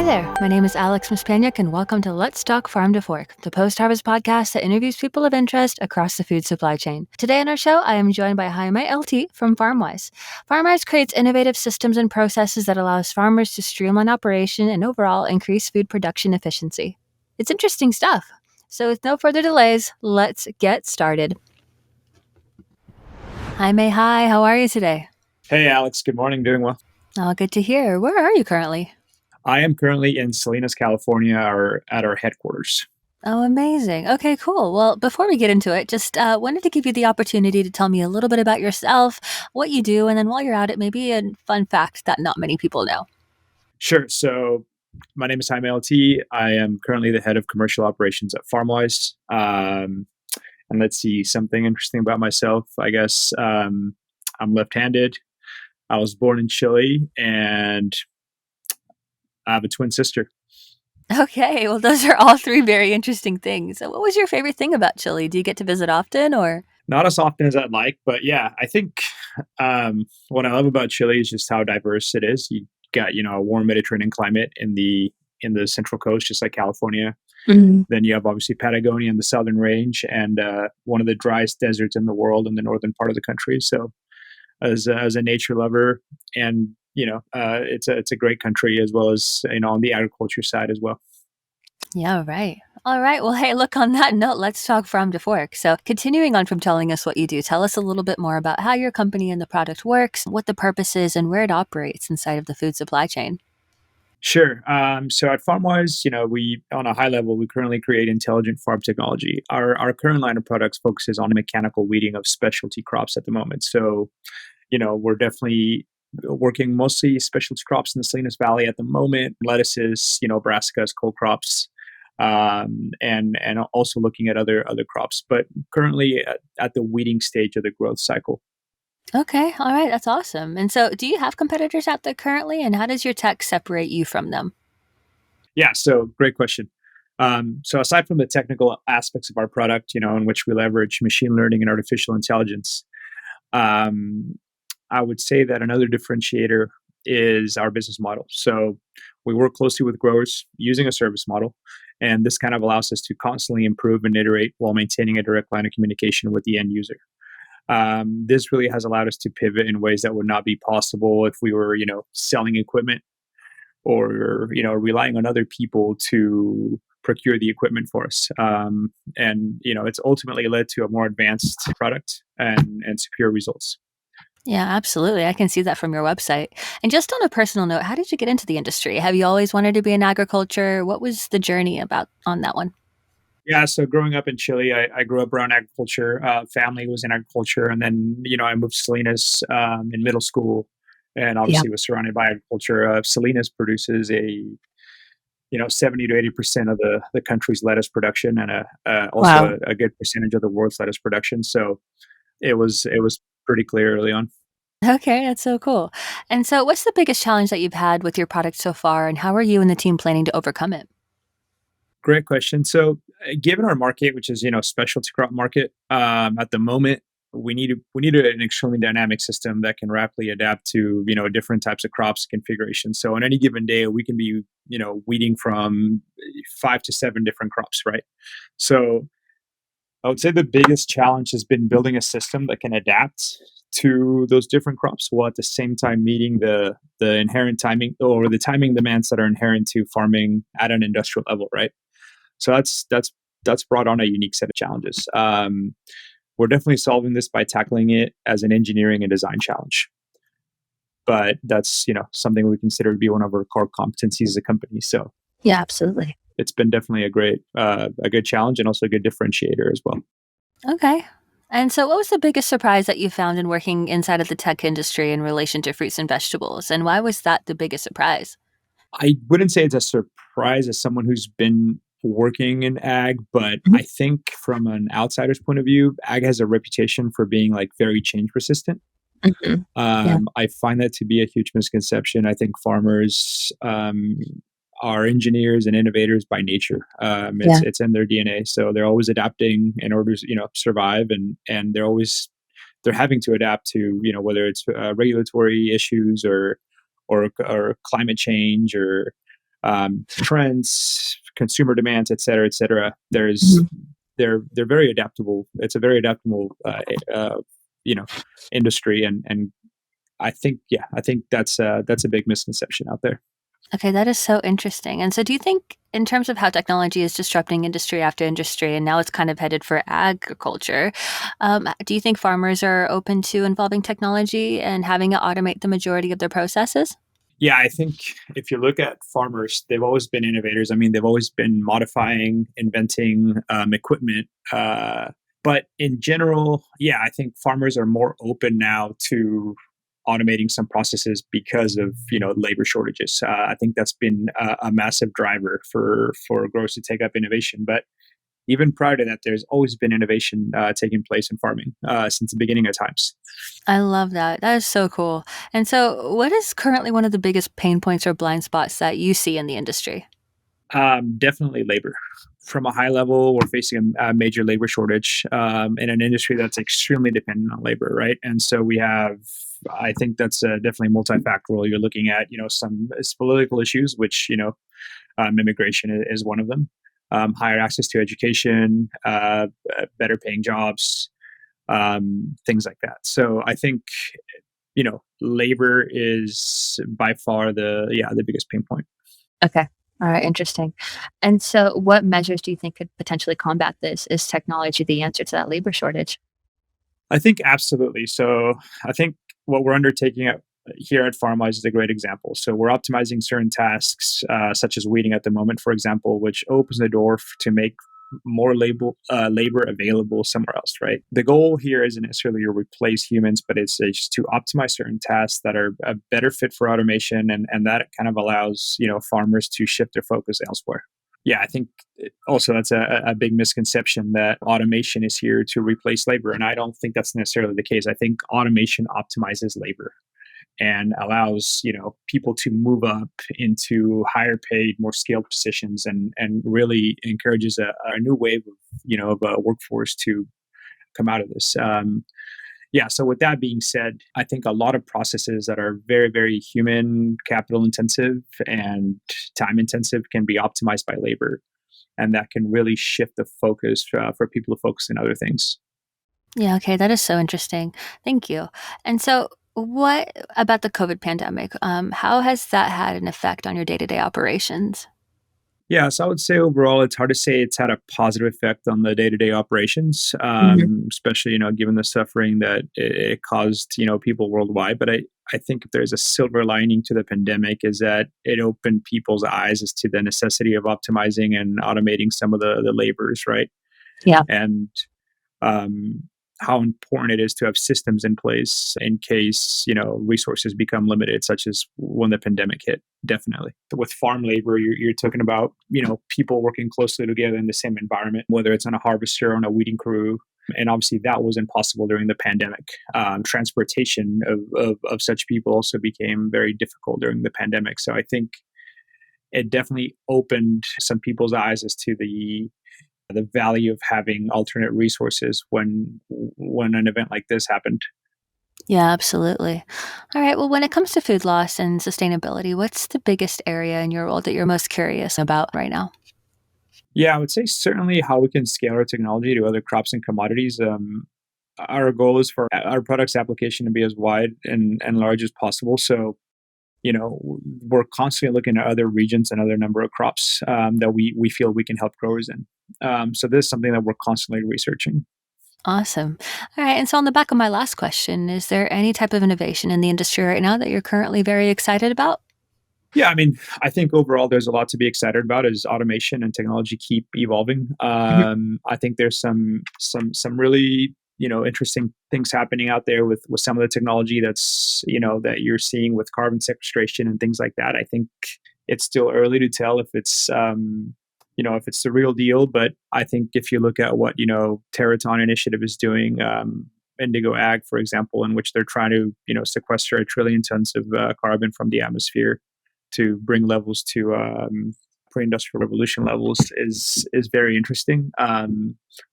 Hi there, my name is Alex Mispaniak, and welcome to Let's Talk Farm to Fork, the post-harvest podcast that interviews people of interest across the food supply chain. Today on our show, I am joined by Jaime Eltit from FarmWise. FarmWise creates innovative systems and processes that allows farmers to streamline operation and overall increase food production efficiency. It's interesting stuff. So with no further delays, let's get started. Jaime, hi, how are you today? Hey, Alex. Good morning. Doing well. Oh, good to hear. Where are you currently? I am currently in Salinas, California, at our headquarters. Oh, amazing. Okay, cool. Well, before we get into it, just wanted to give you the opportunity to tell me a little bit about yourself, what you do, and then while you're at it, maybe a fun fact that not many people know. Sure. So, my name is Jaime Eltit. I am currently the head of commercial operations at FarmWise. And let's see, something interesting about myself. I guess I'm left-handed. I was born in Chile, and I have a twin sister. Okay, well, those are all three very interesting things. So what was your favorite thing about Chile? Do you get to visit often or? Not as often as I'd like, but yeah, I think what I love about Chile is just how diverse it is. You got a warm Mediterranean climate in the central coast, just like California. Mhm. Then you have obviously Patagonia and the southern range, and one of the driest deserts in the world in the northern part of the country. So, as a nature lover, and it's a great country as well as on the agriculture side as well. Yeah, right. All right. Well, hey, look, on that note, let's talk farm to fork. So, continuing on from telling us what you do, tell us a little bit more about how your company and the product works, what the purpose is, and where it operates inside of the food supply chain. Sure. So at FarmWise, we on a high level, we currently create intelligent farm technology. Our current line of products focuses on mechanical weeding of specialty crops at the moment. So, we're definitely working mostly specialty crops in the Salinas Valley at the moment, lettuces, brassicas, cole crops, and also looking at other crops. But currently at the weeding stage of the growth cycle. Okay, all right, that's awesome. And so, do you have competitors out there currently, and how does your tech separate you from them? Yeah, so great question. So aside from the technical aspects of our product, in which we leverage machine learning and artificial intelligence, um, I would say that another differentiator is our business model. So we work closely with growers using a service model, and this kind of allows us to constantly improve and iterate while maintaining a direct line of communication with the end user. This really has allowed us to pivot in ways that would not be possible if we were, selling equipment or relying on other people to procure the equipment for us. And it's ultimately led to a more advanced product and superior results. Yeah, absolutely. I can see that from your website. And just on a personal note, how did you get into the industry? Have you always wanted to be in agriculture? What was the journey about on that one? Yeah, so growing up in Chile, I grew up around agriculture. Family was in agriculture, and then I moved to Salinas in middle school, and Yeah. obviously was surrounded by agriculture. Salinas produces a 70 to 80% of the country's lettuce production, and also Wow. a good percentage of the world's lettuce production. So it was pretty clear early on. Okay, that's so cool. And so, what's the biggest challenge that you've had with your product so far, and how are you and the team planning to overcome it? Great question. So, given our market, which is specialty crop market, at the moment, we need an extremely dynamic system that can rapidly adapt to different types of crops configurations. So, on any given day, we can be weeding from 5 to 7 different crops, right? So, I would say the biggest challenge has been building a system that can adapt to those different crops while at the same time meeting the inherent timing or the timing demands that are inherent to farming at an industrial level, right? So that's brought on a unique set of challenges. We're definitely solving this by tackling it as an engineering and design challenge. But that's something we consider to be one of our core competencies as a company. So Yeah, absolutely. it's been definitely a good challenge and also a good differentiator as well. Okay. And so, what was the biggest surprise that you found in working inside of the tech industry in relation to fruits and vegetables? And why was that the biggest surprise? I wouldn't say it's a surprise as someone who's been working in ag, but Mhm. I think from an outsider's point of view, ag has a reputation for being like very change resistant. Mhm. Yeah. I find that to be a huge misconception. I think farmers are engineers and innovators by nature. It's Yeah. it's in their DNA, so they're always adapting in order to survive, and they're having to adapt to whether it's regulatory issues or climate change or trends, consumer demands, et cetera, et cetera. Mhm. They're very adaptable. It's a very adaptable, you know, industry, and I think that's a big misconception out there. Okay, that is so interesting. And so, do you think, in terms of how technology is disrupting industry after industry, and now it's kind of headed for agriculture, do you think farmers are open to involving technology and having it automate the majority of their processes? Yeah, I think if you look at farmers, they've always been innovators. I mean, they've always been modifying, inventing equipment. But in general, yeah, I think farmers are more open now to automating some processes because of labor shortages. I think that's been a massive driver for growers to take up innovation. But even prior to that, there's always been innovation taking place in farming since the beginning of times. I love that. That is so cool. And so, what is currently one of the biggest pain points or blind spots that you see in the industry? Definitely labor. From a high level, we're facing a major labor shortage in an industry that's extremely dependent on labor, right? And so we have, I think that's definitely multifactorial. You're looking at, some political issues, which, immigration is one of them. Higher access to education, better paying jobs, things like that. So I think, labor is by far the biggest pain point. Okay. All right. Interesting. And so, what measures do you think could potentially combat this? Is technology the answer to that labor shortage? I think absolutely. So I think what we're undertaking here at FarmWise is a great example. So we're optimizing certain tasks, such as weeding at the moment, for example, which opens the door to make more labor available somewhere else, right? The goal here isn't necessarily to replace humans, but it's just to optimize certain tasks that are a better fit for automation, and that kind of allows farmers to shift their focus elsewhere. Yeah, I think also that's a big misconception that automation is here to replace labor. And I don't think that's necessarily the case. I think automation optimizes labor and allows, people to move up into higher paid, more skilled positions, and really encourages a new wave of, of a workforce to come out of this. Yeah, so with that being said, I think a lot of processes that are very, very human capital intensive and time intensive can be optimized by labor, and that can really shift the focus for people to focus on other things. Yeah, okay, that is so interesting. Thank you. And so, what about the COVID pandemic? How has that had an effect on your day to day operations? Yeah, so I would say overall, it's hard to say it's had a positive effect on the day-to-day operations, Mhm. especially given the suffering that it caused people worldwide. But I think if there's a silver lining to the pandemic is that it opened people's eyes as to the necessity of optimizing and automating some of the labors, right? Yeah. And um, how important it is to have systems in place in case resources become limited, such as when the pandemic hit. Definitely, with farm labor, you're talking about people working closely together in the same environment, whether it's on a harvester or on a weeding crew. And obviously, that was impossible during the pandemic. Transportation of such people also became very difficult during the pandemic. So I think it definitely opened some people's eyes as to the value of having alternate resources when an event like this happened. Yeah, absolutely. All right. Well, when it comes to food loss and sustainability, what's the biggest area in your world that you're most curious about right now? Yeah, I would say certainly how we can scale our technology to other crops and commodities. Our goal is for our product's application to be as wide and large as possible. So, we're constantly looking at other regions and other number of crops that we feel we can help growers in. So this is something that we're constantly researching. Awesome. All right. And so, on the back of my last question, is there any type of innovation in the industry right now that you're currently very excited about? Yeah, I mean, I think overall there's a lot to be excited about as automation and technology keep evolving. Mhm. I think there's some really interesting things happening out there with some of the technology that's that you're seeing with carbon sequestration and things like that. I think it's still early to tell if it's if it's the real deal, but I think if you look at what Terraton Initiative is doing. Indigo Ag, for example, in which they're trying to sequester 1 trillion tons of carbon from the atmosphere to bring levels to pre-industrial revolution levels is very interesting.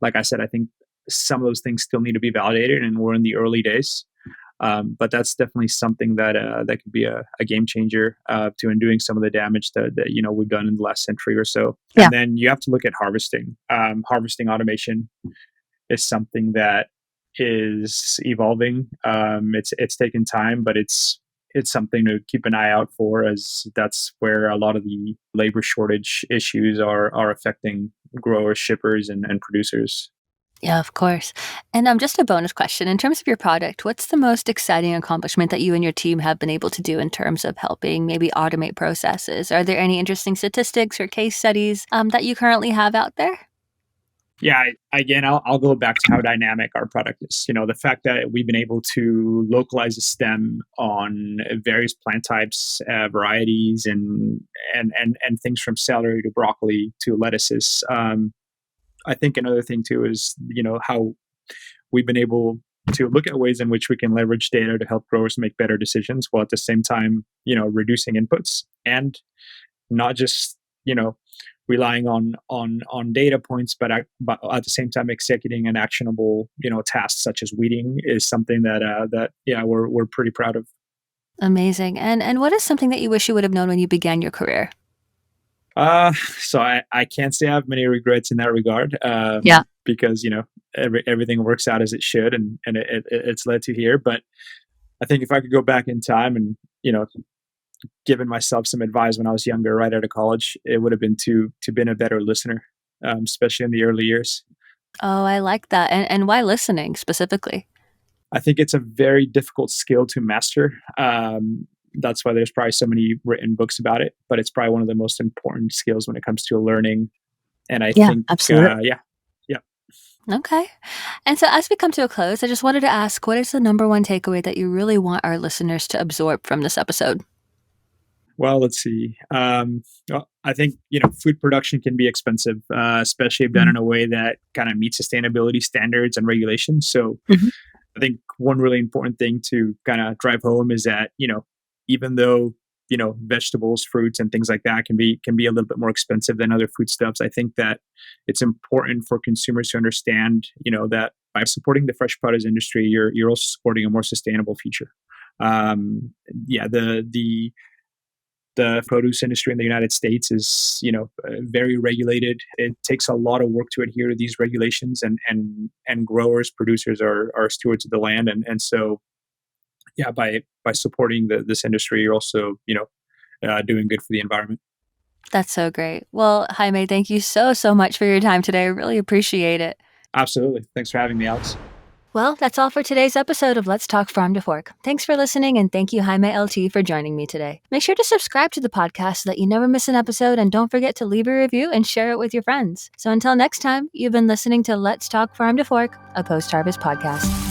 Like I said, I think some of those things still need to be validated, and we're in the early days. But that's definitely something that could be a game changer to undoing some of the damage that we've done in the last century or so. Yeah. And then you have to look at harvesting. Harvesting automation is something that is evolving. It's taken time, but it's something to keep an eye out for, as that's where a lot of the labor shortage issues are affecting growers, shippers, and producers. Yeah, of course. And just a bonus question. In terms of your product, what's the most exciting accomplishment that you and your team have been able to do in terms of helping maybe automate processes? Are there any interesting statistics or case studies that you currently have out there? Yeah, again, I'll go back to how dynamic our product is. The fact that we've been able to localize a stem on various plant types, varieties, and things from celery to broccoli to lettuces. I think another thing too is how we've been able to look at ways in which we can leverage data to help growers make better decisions, while at the same time reducing inputs, and not just relying on data points, but at the same time executing an actionable task such as weeding is something that yeah, we're pretty proud of. Amazing. And what is something that you wish you would have known when you began your career? So I can't say I have many regrets in that regard, Yeah. because everything works out as it should, and it's led to here. But I think if I could go back in time and given myself some advice when I was younger, right out of college, it would have been to been a better listener, especially in the early years. Oh, I like that. And why listening specifically? I think it's a very difficult skill to master. That's why there's probably so many written books about it, but it's probably one of the most important skills when it comes to learning. And I Yeah, think, absolutely. yeah, yeah. Okay. And so as we come to a close, I just wanted to ask, what is the number one takeaway that you really want our listeners to absorb from this episode? Well, let's see. Well, I think food production can be expensive, especially if done Mm. in a way that kind of meets sustainability standards and regulations. So Mhm. I think one really important thing to kind of drive home is that even though vegetables, fruits, and things like that can be a little bit more expensive than other foodstuffs, I think that it's important for consumers to understand that by supporting the fresh produce industry, you're also supporting a more sustainable future. Yeah, the produce industry in the United States is, very regulated. It takes a lot of work to adhere to these regulations, and growers, producers are stewards of the land, and so yeah, by supporting this industry, you're also doing good for the environment. That's so great. Well, Jaime, thank you so, so much for your time today. I really appreciate it. Absolutely. Thanks for having me, Alex. Well, that's all for today's episode of Let's Talk Farm to Fork. Thanks for listening, and thank you, Jaime LT, for joining me today. Make sure to subscribe to the podcast so that you never miss an episode, and don't forget to leave a review and share it with your friends. So until next time, you've been listening to Let's Talk Farm to Fork, a post harvest podcast.